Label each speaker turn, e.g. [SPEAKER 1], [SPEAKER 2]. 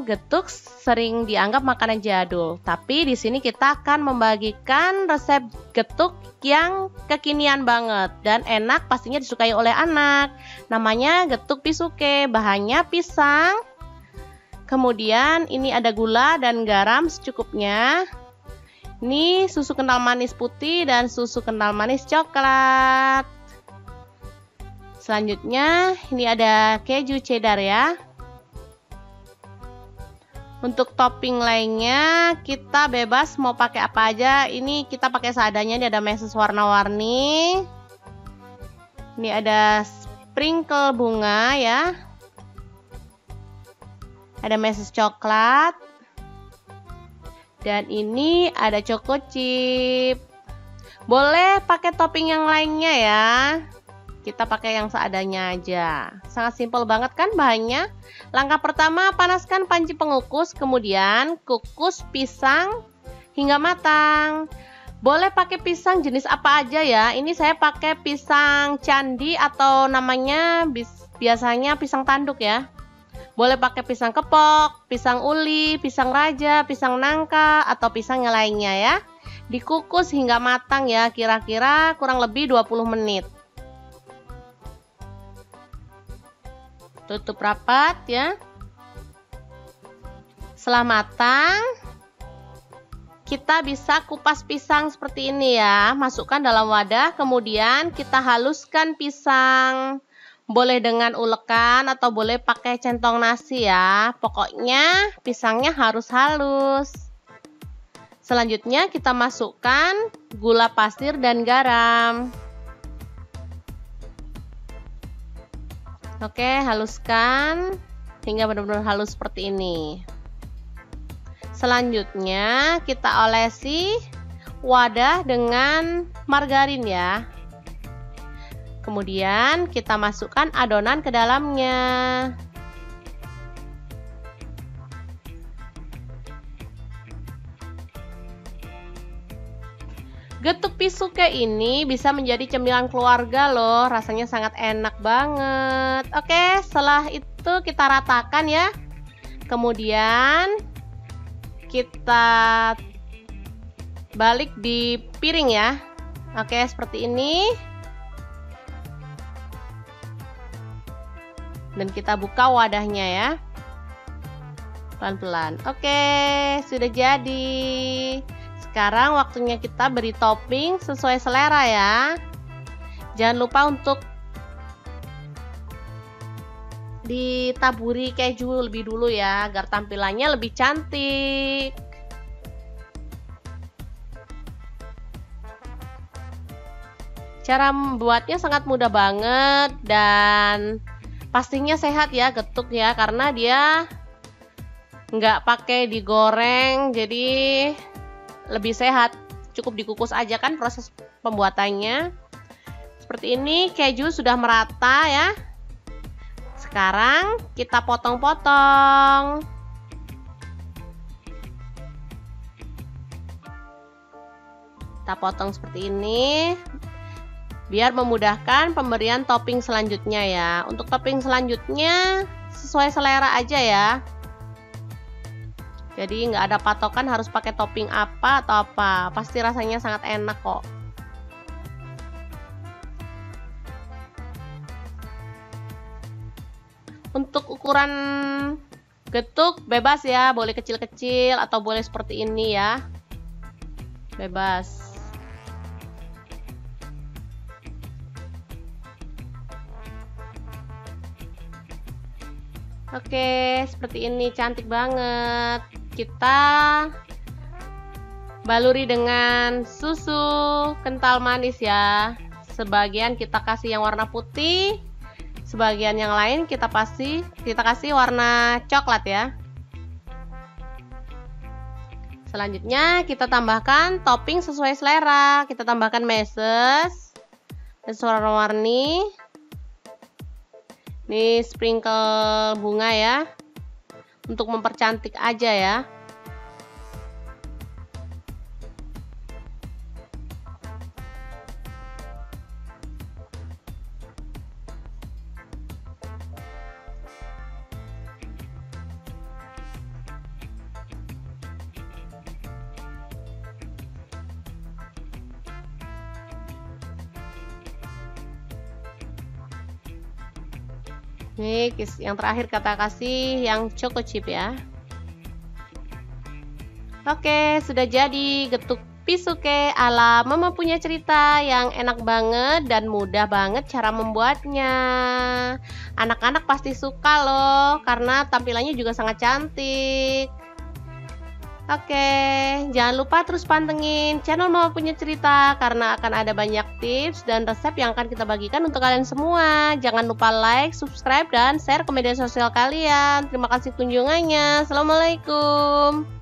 [SPEAKER 1] getuk sering dianggap makanan jadul, tapi di sini kita akan membagikan resep getuk yang kekinian banget dan enak, pastinya disukai oleh anak. Namanya getuk pisuke, bahannya pisang. Kemudian ini ada gula dan garam secukupnya. Ini susu kental manis putih dan susu kental manis coklat. Selanjutnya ini ada keju cheddar ya. Untuk topping lainnya kita bebas mau pakai apa aja. Ini kita pakai seadanya. Ini ada meses warna-warni. Ini ada sprinkle bunga ya. Ada meses coklat. Dan ini ada choco chip. Boleh pakai topping yang lainnya ya. Kita pakai yang seadanya aja. Sangat simpel banget kan bahannya. Langkah pertama, panaskan panci pengukus, kemudian kukus pisang hingga matang. Boleh pakai pisang jenis apa aja ya. Ini saya pakai pisang candi atau namanya biasanya pisang tanduk ya. Boleh pakai pisang kepok, pisang uli, pisang raja, pisang nangka, atau pisang yang lainnya ya. Dikukus hingga matang ya, kira-kira kurang lebih 20 menit. Tutup rapat ya. Setelah matang, kita bisa kupas pisang seperti ini ya. Masukkan dalam wadah, kemudian kita haluskan pisang. Boleh dengan ulekan atau boleh pakai centong nasi ya. Pokoknya pisangnya harus halus. Selanjutnya kita masukkan gula pasir dan garam. Oke, haluskan hingga benar-benar halus seperti ini. Selanjutnya kita olesi wadah dengan margarin ya. Kemudian kita masukkan adonan ke dalamnya. Getuk pisuke ini bisa menjadi cemilan keluarga loh, rasanya sangat enak banget. Oke, setelah itu kita ratakan ya. Kemudian kita balik di piring ya. Oke, seperti ini. Dan kita buka wadahnya ya. Pelan-pelan. Oke, sudah jadi. Sekarang waktunya kita beri topping sesuai selera ya. Jangan lupa untuk ditaburi keju lebih dulu ya, agar tampilannya lebih cantik. Cara membuatnya sangat mudah banget dan pastinya sehat ya getuk ya, karena dia nggak pakai digoreng, jadi lebih sehat. Cukup dikukus aja kan proses pembuatannya. Seperti ini, keju sudah merata ya. Sekarang kita potong-potong. Kita potong seperti ini biar memudahkan pemberian topping selanjutnya ya. Untuk topping selanjutnya sesuai selera aja ya. Jadi nggak ada patokan harus pakai topping apa atau apa. Pasti rasanya sangat enak kok. Untuk ukuran getuk bebas ya. Boleh kecil-kecil atau boleh seperti ini ya. Bebas. Oke, seperti ini cantik banget. Kita baluri dengan susu kental manis ya. Sebagian kita kasih yang warna putih, sebagian yang lain kita kasih warna coklat ya. Selanjutnya kita tambahkan topping sesuai selera. Kita tambahkan meses dan warna-warni. Ini sprinkle bunga ya, untuk mempercantik aja ya. Nih, yang terakhir kita kasih yang choco chip ya. Oke, sudah jadi getuk pisuke ala Mama Punya Cerita yang enak banget dan mudah banget cara membuatnya. Anak-anak pasti suka loh, karena tampilannya juga sangat cantik. Oke, jangan lupa terus pantengin channel Mama Punya Cerita karena akan ada banyak tips dan resep yang akan kita bagikan untuk kalian semua. Jangan lupa like, subscribe, dan share ke media sosial kalian. Terima kasih kunjungannya. Assalamualaikum.